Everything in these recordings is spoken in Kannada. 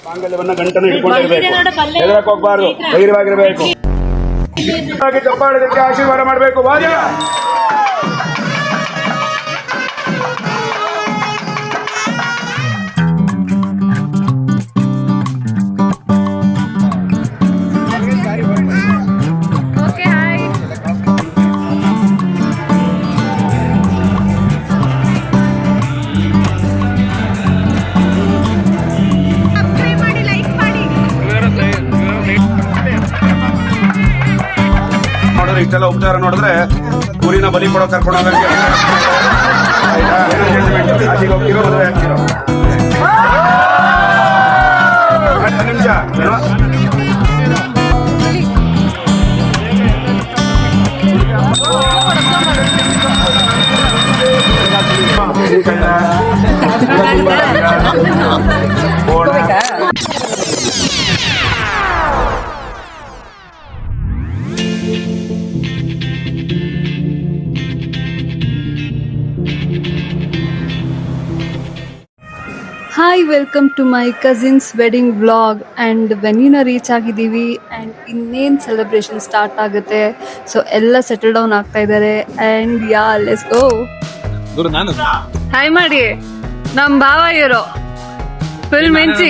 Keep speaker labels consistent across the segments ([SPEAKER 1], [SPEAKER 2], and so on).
[SPEAKER 1] ಮಾಂಗಲ್ಯವನ್ನ ಗಂಟನ್ನು ಹಿಡ್ಕೊಂಡಿರ್ಬೇಕು, ಎದುರಕ್ಕೆ ಹೋಗ್ಬಾರ್ದು, ಧೈರ್ಯವಾಗಿರ್ಬೇಕು, ಚಪ್ಪಾಳದಕ್ಕೆ ಆಶೀರ್ವಾದ ಮಾಡಬೇಕು. ವಾದ ಇಷ್ಟೆಲ್ಲ ಉಪಚಾರ ನೋಡಿದ್ರೆ ಊರಿನ ಬಲಿ ಕೊಡೋ ಕರ್ಕೊಂಡು ಹೋಗಕ್ಕೆ ಹೋಗ್ತಿರೋ ಮದುವೆ ಆಗ್ತಿರೋ 10 ನಿಮಿಷ
[SPEAKER 2] hi, welcome to my cousin's wedding vlog. And ವೆನ್ಯೂನ ರೀಚ್ ಆಗಿದ್ದೀವಿ ಆ್ಯಂಡ್ ಇನ್ನೇನು ಸೆಲೆಬ್ರೇಷನ್ ಸ್ಟಾರ್ಟ್ ಆಗುತ್ತೆ. ಸೊ ಎಲ್ಲ ಸೆಟಲ್ ಡೌನ್ ಆಗ್ತಾ ಇದ್ದಾರೆ. And yeah let's go. Hi ಮಾಡಿ, ನಮ್ಮ ಭಾವ ಇವರು ಫುಲ್ ಮೆನ್ಸಿ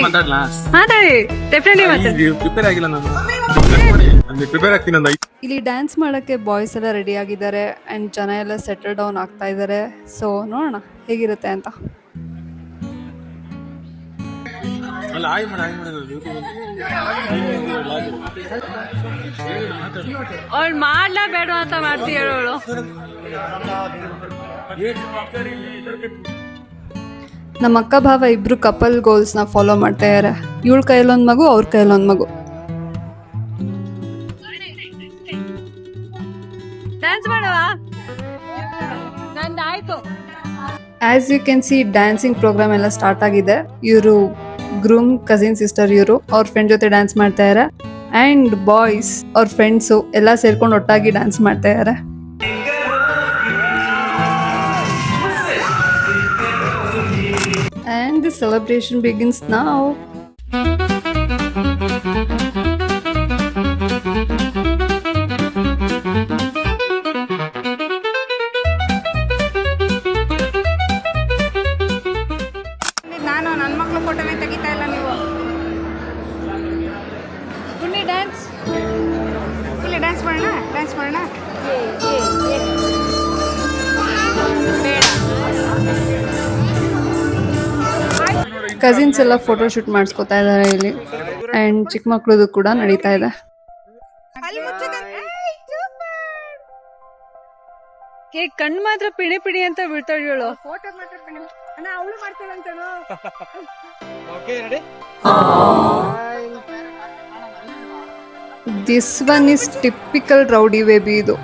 [SPEAKER 2] ಮಾತಾಡಿ. ಇಲ್ಲಿ ಡ್ಯಾನ್ಸ್ ಮಾಡಕ್ಕೆ ಬಾಯ್ಸ್ ಎಲ್ಲ ರೆಡಿ ಆಗಿದ್ದಾರೆ ಆ್ಯಂಡ್ ಜನ ಎಲ್ಲ ಸೆಟಲ್ ಡೌನ್ ಆಗ್ತಾ ಇದ್ದಾರೆ. ಸೊ ನೋಡೋಣ ಹೇಗಿರುತ್ತೆ ಅಂತ. ಅವಳು ಮಾಡ್ಲಾ ಬೇಡ ಅಂತ ಮಾಡ್ತೀಯ ಅವಳು. ನಮ್ಮ ಅಕ್ಕ ಭಾವ ಇಬ್ರು ಕಪಲ್ ಗೋಲ್ಸ್ ನ ಫಾಲೋ ಮಾಡ್ತಾ ಇದಾರೆ. ಇವಳ ಕೈಯಲ್ಲೊಂದ್ ಮಗು, ಅವ್ರ ಕೈಯಲ್ಲೊಂದ್ ಮಗು. ಡ್ಯಾನ್ಸ್ ಮಾಡುವ ನಂದಾಯ್ತು. As you can see dancing programme ಎಲ್ಲ ಸ್ಟಾರ್ಟ್ ಆಗಿದೆ. ಇವರು ಗ್ರೂಮ್ ಕಸಿನ್ ಸಿಸ್ಟರ್, ಇವರು ಅವ್ರ ಫ್ರೆಂಡ್ ಜೊತೆ ಡ್ಯಾನ್ಸ್ ಮಾಡ್ತಾ ಇದಾರೆ. ಅಂಡ್ ಬಾಯ್ಸ್ ಅವ್ರ ಫ್ರೆಂಡ್ಸು ಎಲ್ಲ ಸೇರ್ಕೊಂಡು ಒಟ್ಟಾಗಿ ಡ್ಯಾನ್ಸ್ ಮಾಡ್ತಾ ಇದಾರೆ. And the celebration begins now.
[SPEAKER 3] ನಾನು ನನ್ನ ಮಕ್ಕಳ ಫೋಟೋನೇ ತೆಗಿತಾ ಇಲ್ಲ ನೀವು. ಫುಲ್ಲಿ ಡ್ಯಾನ್ಸ್ ಮಾಡೋಣ, ಡ್ಯಾನ್ಸ್ ಮಾಡೋಣ.
[SPEAKER 2] ಕಸಿನ್ಸ್ ಎಲ್ಲ ಫೋಟೋ ಶೂಟ್ ಮಾಡಿಸ್ಕೊತಾ ಇದ್ದಾರೆ ಇಲ್ಲಿ. ಅಂಡ್ ಚಿಕ್ಕ ಮಕ್ಳದು ಕೂಡ ನಡೀತಾ ಇದೆ. ಕಣ್ಣು ಮಾತ್ರ ಪಿಡಿ ಪಿಡಿ ಅಂತ ಬಿಡ್ತಾಳು.
[SPEAKER 3] ಫೋಟೋ ಮಾತ್ರ ಅವಳು ಮಾಡ್ತಾಳಂತೇನೋ.
[SPEAKER 2] This one is typical rowdy baby. ಇದು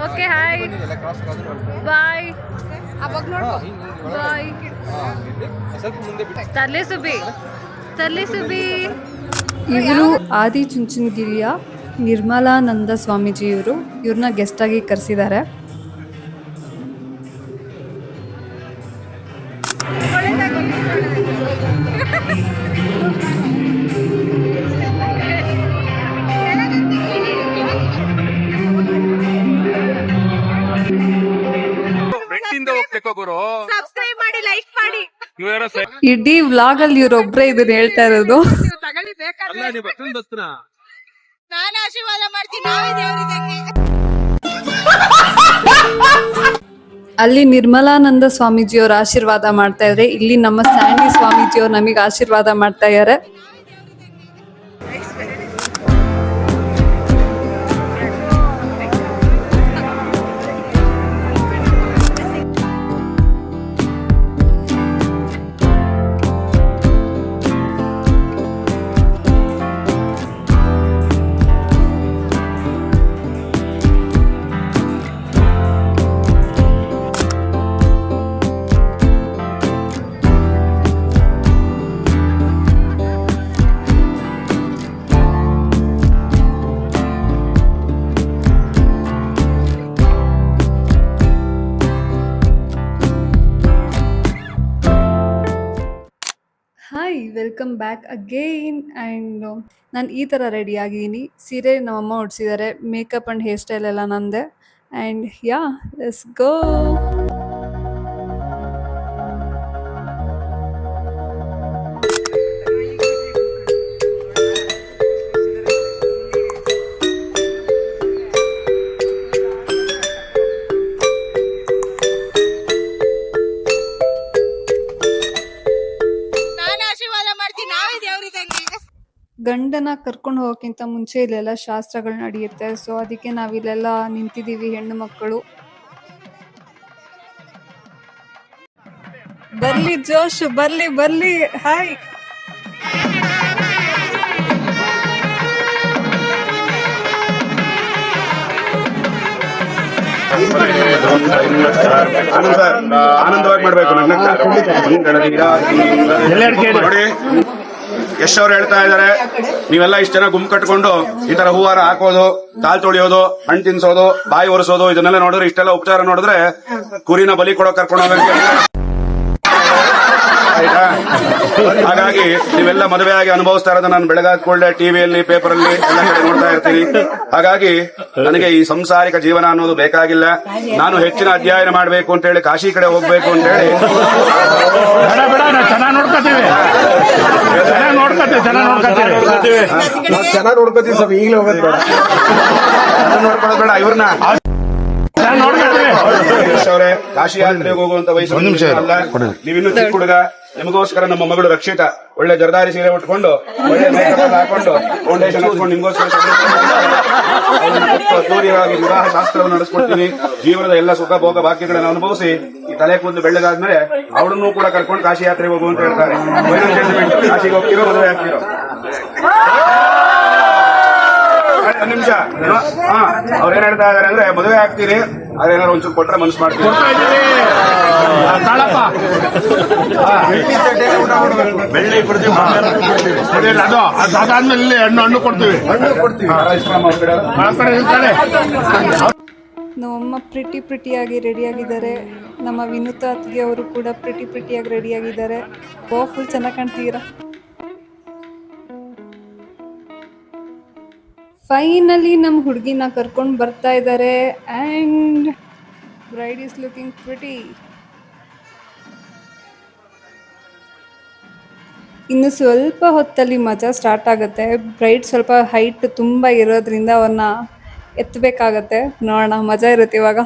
[SPEAKER 2] ಓಕೆ, ಹಾಯ್ ಬಾಯ್ ಬಾಯ್. ತರ್ಲೆ ಸುಬಿ. ಇವರು ಆದಿಚುಂಚನಗಿರಿಯ ನಿರ್ಮಲಾನಂದ ಸ್ವಾಮೀಜಿ. ಇವ್ರನ್ನ ಗೆಸ್ಟ್ ಆಗಿ ಕರೆಸಿದ್ದಾರೆ. ಇಡೀ ವ್ಲಾಗ್ ಅಲ್ಲಿ ಇವ್ರೊಬ್ರೇ ಇದನ್ನ ಹೇಳ್ತಾ ಇರೋದು. ಅಲ್ಲಿ ನಿರ್ಮಲಾನಂದ ಸ್ವಾಮೀಜಿಯವ್ರ ಆಶೀರ್ವಾದ ಮಾಡ್ತಾ ಇದ್ರೆ, ಇಲ್ಲಿ ನಮ್ಮ ಸ್ಯಾಂಡಿ ಸ್ವಾಮೀಜಿಯವ್ರು ನಮಗೆ ಆಶೀರ್ವಾದ ಮಾಡ್ತಾ ಇದ್ದಾರೆ. Hi welcome back again and ನಾನು ಈ ಥರ ರೆಡಿ ಆಗಿದ್ದೀನಿ. ಸೀರೆ ನಮ್ಮಮ್ಮ ಉಡ್ಸಿದ್ದಾರೆ, ಮೇಕಪ್ ಆ್ಯಂಡ್ ಹೇರ್ ಸ್ಟೈಲ್ ಎಲ್ಲ ನಂದೆ. ಆ್ಯಂಡ್ ಯಾ ಲೆಟ್ಸ್ ಗೋ. ಗಂಡನ ಕರ್ಕೊಂಡು ಹೋಗೋಕ್ಕಿಂತ ಮುಂಚೆ ಇಲ್ಲೆಲ್ಲ ಶಾಸ್ತ್ರಗಳು ನಡೆಯುತ್ತೆ. ಸೊ ಅದಕ್ಕೆ ನಾವಿಲ್ಲೆಲ್ಲ ನಿಂತಿದ್ದೀವಿ ಹೆಣ್ಣು ಮಕ್ಕಳು. ಬರ್ಲಿ ಜೋಶ್, ಬರ್ಲಿ ಬರ್ಲಿ. ಹಾಯ್
[SPEAKER 1] ಆನಂದವಾಗಿ ಮಾಡ್ಬೇಕು. ನೋಡಿ ಯಶ್ ಅವ್ರು ಹೇಳ್ತಾ ಇದಾರೆ, ನೀವೆಲ್ಲ ಇಷ್ಟ ಜನ ಗುಂಪು ಕಟ್ಕೊಂಡು ಈ ತರ ಹೂವಾರ ಹಾಕೋದು, ಕಾಲ್ ತೊಳಿಯೋದು, ಹಣ್ಣು ತಿನ್ಸೋದು, ಬಾಯಿ ಒರೆಸೋದು, ಇದನ್ನೆಲ್ಲ ನೋಡಿದ್ರೆ, ಇಷ್ಟೆಲ್ಲ ಉಪಚಾರ ನೋಡಿದ್ರೆ ಕುರಿನ ಬಲಿ ಕೊಡೋ ಕರ್ಕೊಂಡು ಹೋಗಂಗೆ. ಆಯ್ತಾ? ಹಾಗಾಗಿ ನೀವೆಲ್ಲ ಮದುವೆ ಆಗಿ ಅನುಭವಿಸ್ತಾ ಇರೋದು ನಾನು ಬೆಳಗಾದ ಕೂಡಲೇ ಟಿವಿಯಲ್ಲಿ, ಪೇಪರ್ ಅಲ್ಲಿ ಎಲ್ಲ ಕಡೆ ನೋಡ್ತಾ ಇರ್ತೀನಿ. ಹಾಗಾಗಿ ನನಗೆ ಈ ಸಂಸಾರಿಕ ಜೀವನ ಅನ್ನೋದು ಬೇಕಾಗಿಲ್ಲ. ನಾನು ಹೆಚ್ಚಿನ ಅಧ್ಯಯನ ಮಾಡಬೇಕು ಅಂತ ಹೇಳಿ, ಕಾಶಿ ಕಡೆ ಹೋಗ್ಬೇಕು ಅಂತ ಹೇಳಿ
[SPEAKER 4] ಚೆನ್ನಾಗಿ ನೋಡ್ಕೋತೀವಿ ಸ್ವಲ್ಪ. ಈಗಲೇ ಹೋಗೋದು ಬೇಡ,
[SPEAKER 1] ನೋಡ್ಕೊಳ್ಳೋದು ಬೇಡ. ಇವ್ರನ್ನ ಅವರೇ ಕಾಶಿ ಯಾತ್ರೆಗೆ ಹೋಗುವಂತ ವಯಸ್ಸು ಅಲ್ಲ. ನೀವಿನ್ನೂ ಚಿಕ್ಕ ಹುಡುಗ. ನಿಮಗೋಸ್ಕರ ನಮ್ಮ ಮಗಳು ರಕ್ಷಿತಾ ಒಳ್ಳೆ ಜರದಾರಿ ಸೀರೆ ಉಟ್ಕೊಂಡು, ಒಳ್ಳೆ ಮೇಕಪ್ ಹಾಕೊಂಡು, ಫೌಂಡೇಶನ್ ಹಾಕೊಂಡು ನಿಮ್ಗೋಸ್ಕರ ಅದ್ದೂರಿಯಾಗಿ ವಿವಾಹ ಶಾಸ್ತ್ರವನ್ನು ನಡೆಸ್ಕೊಡ್ತೀನಿ. ಜೀವನದ ಎಲ್ಲ ಸುಖ ಭೋಗ ಭಾಗ್ಯಗಳನ್ನು ಅನುಭವಿಸಿ ಈ ತಲೆ ಕೂದಲು ಬೆಳ್ಳಗಾದ್ಮೇಲೆ ಅವಳನ್ನೂ ಕೂಡ ಕರ್ಕೊಂಡು ಕಾಶಿ ಯಾತ್ರೆಗೆ ಹೋಗು ಅಂತ ಹೇಳ್ತಾರೆ. ಕಾಶಿಗೆ ಹೋಗ್ತಿರೋ, ಮದುವೆ ಆಗ್ತಿರೋ? ಒಂದು ನಿಮಿಷ. ಅವ್ರೇನ್ ಹೇಳ್ತಾ ಇದಾರೆ ಅಂದ್ರೆ, ಮದುವೆ ಆಗ್ತೀರಿ, ಅದೇನಾದ್ರು ಒಂಚೂರು ಕೊಟ್ರೆ ಮನಸ್ಸು ಮಾಡ್ತೀವಿ.
[SPEAKER 4] ಬೆಳ್ಳಿ ಕೊಡ್ತೀವಿ, ಅದಾದ್ಮೇಲೆ ಹಣ್ಣು ಕೊಡ್ತೀವಿ.
[SPEAKER 2] ನಮ್ಮಮ್ಮ ಪ್ರಿಟಿಯಾಗಿ ರೆಡಿಯಾಗಿದ್ದಾರೆ. ನಮ್ಮ ವಿನುತಾ ಅತ್ತಿಗೆ ಅವರು ಕೂಡ ಪ್ರಿಟಿಯಾಗಿ ರೆಡಿಯಾಗಿದ್ದಾರೆ. ಫುಲ್ ಚೆನ್ನಾಗಿ ಕಾಣ್ತೀರಾ. ಫೈನಲಿ ನಮ್ಮ ಹುಡುಗಿನ ಕರ್ಕೊಂಡು ಬರ್ತಾ ಇದ್ದಾರೆ. And bride is looking pretty. ಇನ್ನು ಸ್ವಲ್ಪ ಹೊತ್ತಲ್ಲಿ ಮಜಾ ಸ್ಟಾರ್ಟ್ ಆಗುತ್ತೆ. ಬ್ರೈಡ್ ಸ್ವಲ್ಪ ಹೈಟ್ ತುಂಬ ಇರೋದ್ರಿಂದ ಅವನ್ನ ಎತ್ತಬೇಕಾಗತ್ತೆ. ನೋಡೋಣ, ಮಜಾ ಇರುತ್ತೆ ಇವಾಗ.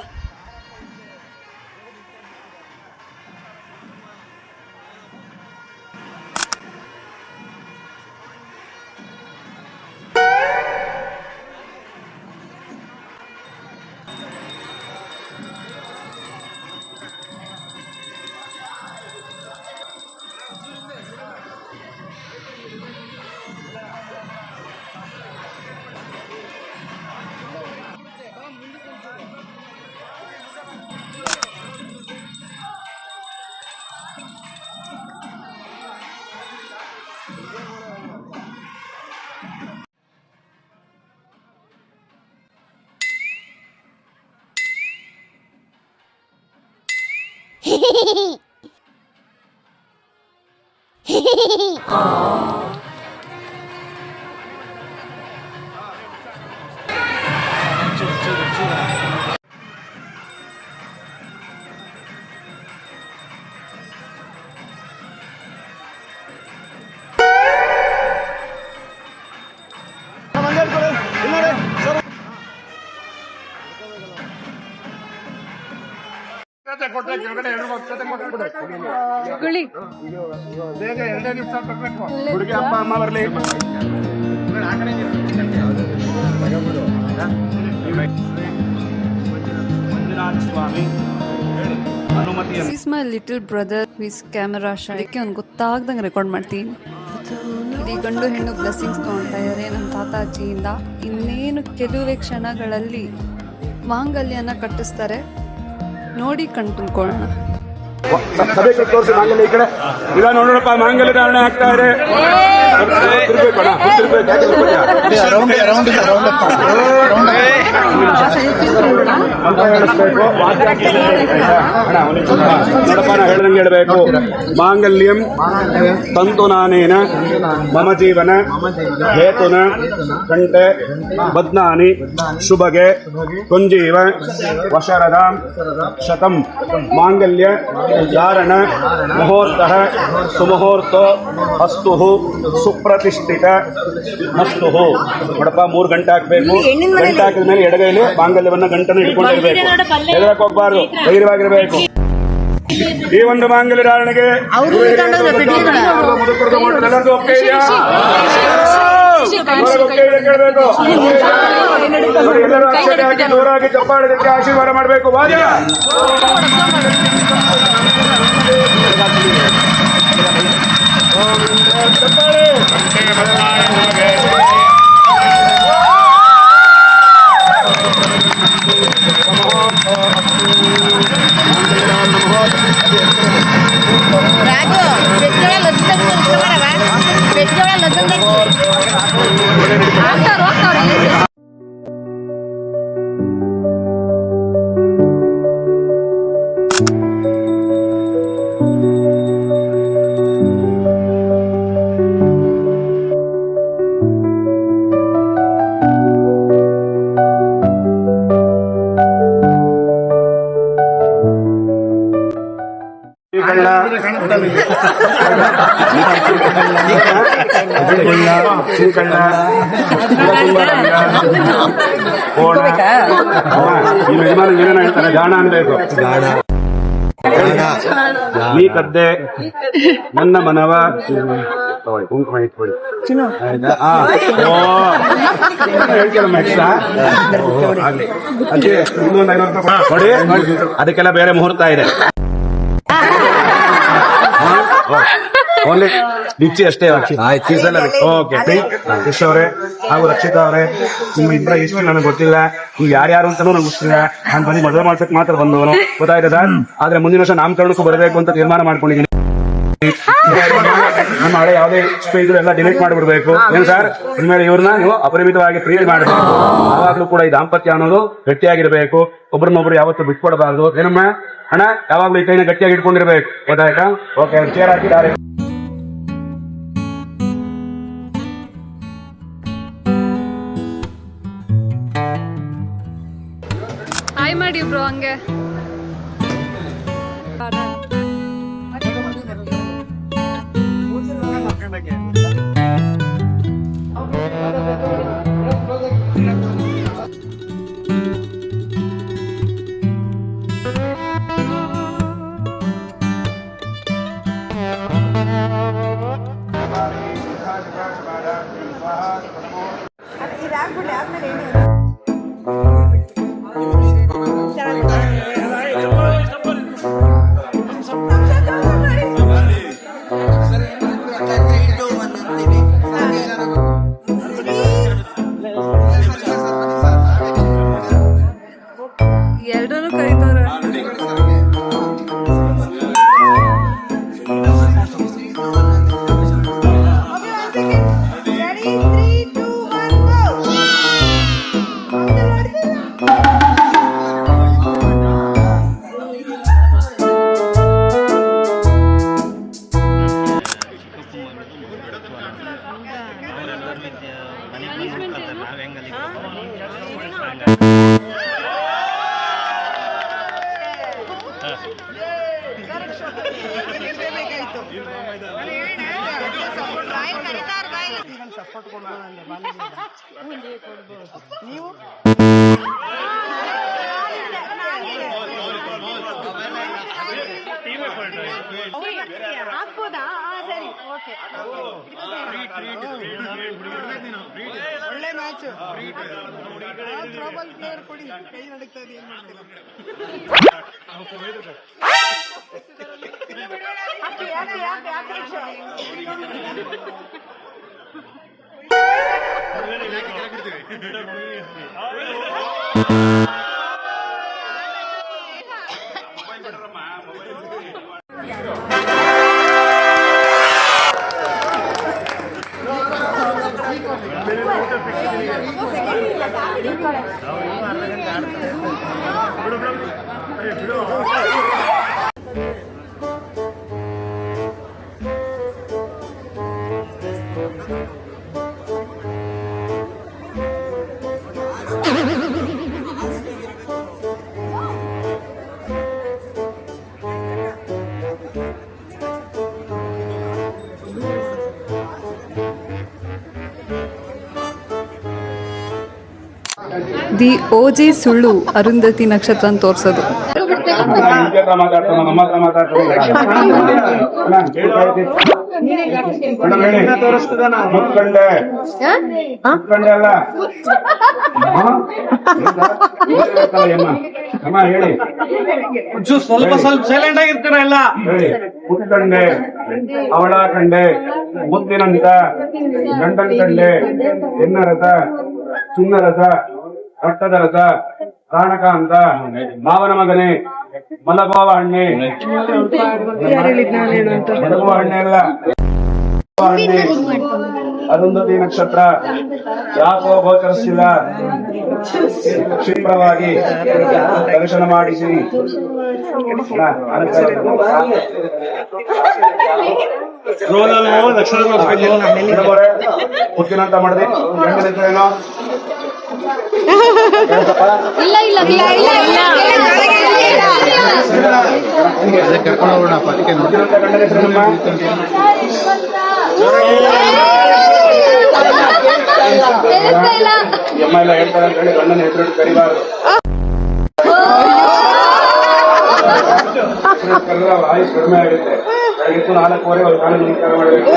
[SPEAKER 1] ಹುಡುಗಿ ಅಪ್ಪ ಅಮ್ಮ ಬರ್ಲಿ. ಸ್ವಾಮಿ
[SPEAKER 2] this is my little brother with camera shy. ಅದಕ್ಕೆ ಅವ್ನು ಗೊತ್ತಾಗ್ದಂಗೆ ರೆಕಾರ್ಡ್ ಮಾಡ್ತೀನಿ. ಇಲ್ಲಿ ಗಂಡು ಹೆಣ್ಣು ಬ್ಲೆಸ್ಸಿಂಗ್ಸ್ ತೊಗೊಳ್ತಾ ಇದ್ದಾರೆ ನಮ್ಮ ತಾತ ಅಜ್ಜಿಯಿಂದ. ಇನ್ನೇನು ಕೆಲವೇ ಕ್ಷಣಗಳಲ್ಲಿ ಮಾಂಗಲ್ಯನ ಕಟ್ಟಿಸ್ತಾರೆ. ನೋಡಿ ಕಣ್ ತುಂಬ್ಕೊಳ್ಳೋಣ.
[SPEAKER 1] ತೋರಿಸಿ ಮಾಂಗಲ್ಯ ಈ ಕಡೆ. ಈಗ ನೋಡೋಣಪ್ಪ, ಮಾಂಗಲ್ಯ ಧಾರಣೆ ಆಗ್ತಾ ಇದೆ. ನೋಡಪ್ಪ ನಾ ಹೇಳ್ದಂಗೆ ಹೇಳ್ಬೇಕು. ಮಾಂಗಲ್ಯಂ ತಂತುನಾನೇನ ಮಮ ಜೀವನ ಹೇತುನ ಗಂಟೆ ಬದ್ನಾನಿ ಶುಭಗೆ ಕುಂಜೀವ ವಶರದಾಂ ಶತಂ ಮಾಂಗಲ್ಯ ಧಾರಣ ಮುಹೂರ್ತ ಸುಮುಹೂರ್ತೋ ಅಸ್ತು ಸುಪ್ರತಿಷ್ಠಿತ ಮಸ್ತು. ನೋಡಪ್ಪ 3 ಗಂಟೆ ಹಾಕ್ಬೇಕು. ಗಂಟೆ ಹಾಕಿದ ಮೇಲೆ ಎಡಗೈಲಿ ಮಾಂಗಲ್ಯವನ್ನ ಗಂಟನ್ನು ಇಟ್ಕೊಂಡಿರ್ಬೇಕು. ಎದುರಕ್ಕೆ ಹೋಗ್ಬಾರ್ದು, ಧೈರ್ಯವಾಗಿರ್ಬೇಕು. ಈ ಒಂದು ಮಾಂಗಲ್ಯ ಧಾರಣೆಗೆ ಎಲ್ಲರಿಗೂ ಒಪ್ಪಿಗೆ ಇದೆಯಾ? ಕೇಳಬೇಕು. ಎಲ್ಲರೂ ಅಕ್ಷತೆ ಹಾಕಿ ಜೋರಾಗಿ ಚಪ್ಪಾಳದಕ್ಕೆ ಆಶೀರ್ವಾದ ಮಾಡಬೇಕು. ವಾದ ಈ ಯಜಮಾನ ಏನೇನ ಹೇಳ್ತಾರೆ? ಜಾಣ ಅನ್ಬೇಕು. ನೀ ಕದ್ದೆ ನನ್ನ ಮನವ ಕುಂಕುಮ ಇಟ್ಕೊಳ್ಳಿ. ಇನ್ನೊಂದು 500 ರೂಪಾಯಿ ಕೊಡಿ. ಅದಕ್ಕೆಲ್ಲ ಬೇರೆ ಮುಹೂರ್ತ ಇದೆ. ಓನ್ಲಿ ಡಿಚ್ಚಿ ಅಷ್ಟೇ. ಓಕೆ ಯಶ್ ಅವರೇ ಹಾಗೂ ರಕ್ಷಿತಾ ಅವರೇ, ನಿಮ್ಮ ಇಬ್ಬರ ಇಷ್ಟು ನನಗೆ ಗೊತ್ತಿಲ್ಲ. ನೀವು ಯಾರ್ಯಾರು ಅಂತಾನೂ ನನಗೆ ಗೊತ್ತಿಲ್ಲ. ನಾನು ಬನ್ನಿ ಮದುವೆ ಮಾಡ್ಸಕ್ ಮಾತ್ರ ಬಂದವನು, ಗೊತ್ತಾಯ್ತದ? ಆದ್ರೆ ಮುಂದಿನ ವರ್ಷ ನಾಮಕರಣಕ್ಕೂ ಬರಬೇಕು ಅಂತ ತೀರ್ಮಾನ ಮಾಡ್ಕೊಂಡಿದ್ದೀನಿ. ನಮ್ಮ ಹಳೆ ಯಾವುದೇ ಇದ್ರು ಎಲ್ಲ ಡಿಲೀಟ್ ಮಾಡಿಬಿಡ್ಬೇಕು. ಏನು ಸರ್? ಇನ್ಮೇಲೆ ಇವ್ರನ್ನ ನೀವು ಅಪರಿಮಿತವಾಗಿ ಫ್ರೀ ಮಾಡಬೇಕು. ಯಾವಾಗ್ಲೂ ಕೂಡ ಈ ದಾಂಪತ್ಯ ಅನ್ನೋದು ಗಟ್ಟಿಯಾಗಿರ್ಬೇಕು. ಒಬ್ರನ್ನೊಬ್ರು ಯಾವತ್ತೂ ಬಿಟ್ಕೊಡಬಾರ್ದು. ಏನಮ್ಮ ಹಣ ಯಾವಾಗ್ಲೂ ಈ ಕೈನ ಗಟ್ಟಿಯಾಗಿ ಇಟ್ಕೊಂಡಿರ್ಬೇಕು. ಗೊತ್ತಾಯ್ತಾ? ಓಕೆ, ಚೇರ್ ಹಾಕಿದ್ದಾರೆ.
[SPEAKER 2] ಹಾಯ್ ಮಾಡಿ ಬ್ರೋ. ಹಂಗೆ ಎರಡೂ ಕರೀತಾರ.
[SPEAKER 3] ನೀವು ಹಾಕ್ಬೋದಾ? ಸರಿ, ಓಕೆ. ಒಳ್ಳೆ ಮ್ಯಾಚ್. ಟ್ರಬಲ್ ಪ್ಲೇಯರ್ ಕೊಡಿ. ಕೈ ನಡೀತಾ ಇದೆ, ಏನ್ ಮಾಡ್ತೀರಾ?
[SPEAKER 2] ದಿ ಓಜಿ ಸುಳ್ಳು ಅರುಂಧತಿ ನಕ್ಷತ್ರ ಅಂತ ತೋರ್ಸೋದು.
[SPEAKER 1] ಹೇಳಿ
[SPEAKER 5] ಸ್ವಲ್ಪ ಸೈಲೆಂಟ್ ಆಗಿರ್ತೀರ ಎಲ್ಲ.
[SPEAKER 1] ಹೇಳಿ. ಮುತ್ಕಂಡೆ, ಅವಳ ಕಂಡೆ, ಮುತ್ತಿನಂತ, ಗಂಡನ್ ಕಂಡೆ, ಎನ್ನರಸ, ಚಿನ್ನರಸ, ರಕ್ತದ ರಸ, ಕಾಣಕಾಂತ, ಮಾವನ ಮಗನೇ, ಮಲಗುವ ಹಣ್ಣೆ, ಮಲಗುವ ಹಣ್ಣೆ ಅಲ್ಲ, ಹಣ್ಣೆ, ಅರುಂಧತಿ ನಕ್ಷತ್ರ ಯಾಕೋ ಗೋಚರಿಸಿಲ್ಲ, ಕ್ಷಿಪ್ರವಾಗಿ ದರ್ಶನ ಮಾಡಿಸಿ. ಮುತ್ತಿನಂತ ಮಾಡಿದೆ ಏನೋ
[SPEAKER 4] ಕರ್ಕೊಂಡು ಹೋಗೋಣ ಪತ್ರಿಕೆ
[SPEAKER 1] ಮುತ್ತಿನಂತ ಗಂಡನ ಹೆಸರೇನಮ್ಮ? ಅಮ್ಮ ಎಲ್ಲ ಹೇಳ್ತಾರೆ ಅಂತ ಹೇಳಿ ಗಂಡನ ಹೆಸರು ಕರಿಬಾರ್ದು. ಆಯುಷ್ ಕಡಿಮೆ ಆಗುತ್ತೆ. ಬೆಳಗ್ಗೆ 4:15 ಅವ್ರು ಕಾಲ ನಮಸ್ಕಾರ ಮಾಡಬೇಕು.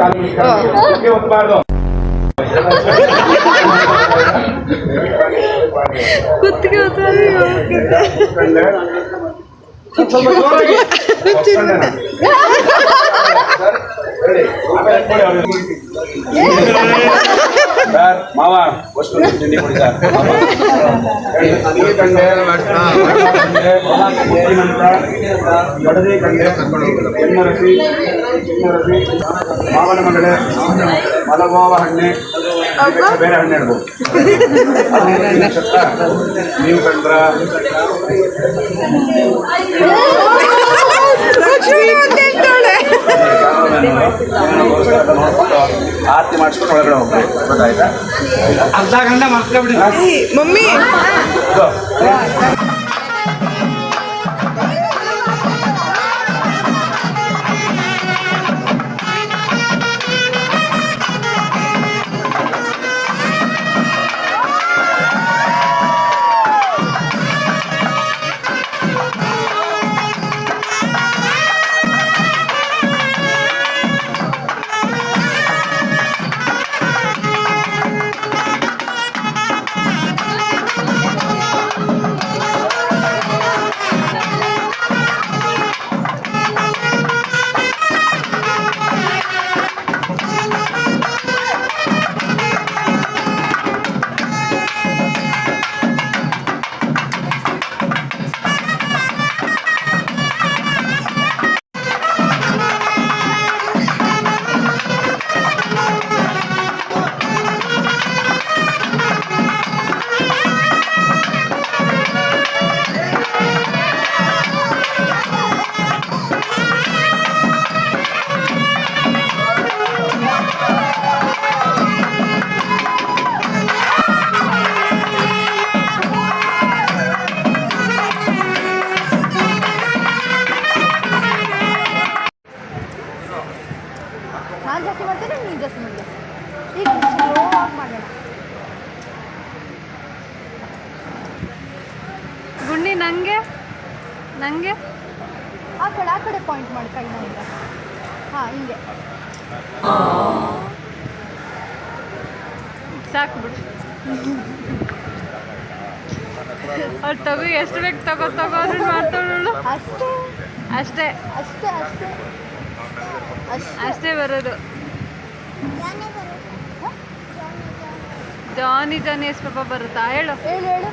[SPEAKER 1] ಕಾಲ ನಮಸ್ಕಾರ ಹೊತ್ತಬಾರ್ದು. ಸರ್ ಮಾವ ಅಷ್ಟು ತಿಂಡಿ ಕೊಡಿ ಸರ್. ಕಂಡೆ ಗಡದಿ ಕಂಡೆ ಎನ್ನರಸಿ ಚಿನ್ನರಸಿ ಮಾವನ ಮಗಳೇ ಮಲಗೋವ ಹಣ್ಣೆ ಬೇರೆ ಹಣ್ಣೆ ಇಡ್ಬೋದು. ನೀವು ಕಂಡ್ರ ಆರತಿ ಮಾಡಿಸ್ಕೊಂಡು ಒಳಗಡೆ ಹೋಗ್ಬೇಕು. ಗೊತ್ತಾಯ್ತಾ?
[SPEAKER 5] ಅರ್ಧ ಗಂಟೆ ಮರ್ಸ್ಕೊಬಿಡಿ
[SPEAKER 3] ಮಮ್ಮಿ.
[SPEAKER 6] ನಾನು ಜಾಸ್ತಿ ಮಾಡ್ತೇನೆ, ನೀನು ಜಾಸ್ತಿ ಮಾಡಿದೆ. ಈಗ ಸ್ಲೋ ಆಗಿ ಮಾಡೋಣ.
[SPEAKER 2] ಗುಂಡಿ ನಂಗೆ ನಂಗೆ
[SPEAKER 6] ಆ ಕಡೆ ಪಾಯಿಂಟ್ ಮಾಡಿ ಕೈ ಮಾಡಿದ್ರೆ. ಹಾಂ, ಹಿಂಗೆ
[SPEAKER 2] ಸಾಕು ಬಿಡು. ಅವ್ರು ತಗೋ, ಎಷ್ಟು ಬೇಕು ತಗೋ ಮಾಡ್ತಾಳು.
[SPEAKER 6] ಅಷ್ಟೇ
[SPEAKER 2] ಅಷ್ಟೇ
[SPEAKER 6] ಅಷ್ಟೇ ಅಷ್ಟೇ
[SPEAKER 2] ಅಷ್ಟೇ ಬರೋದು. ಜಾನಿ ಜಾನಿ ಎಷ್ಟು ಪಾಪ ಬರುತ್ತಾ ಹೇಳು.
[SPEAKER 6] ಹೇಳು ಹೇಳು.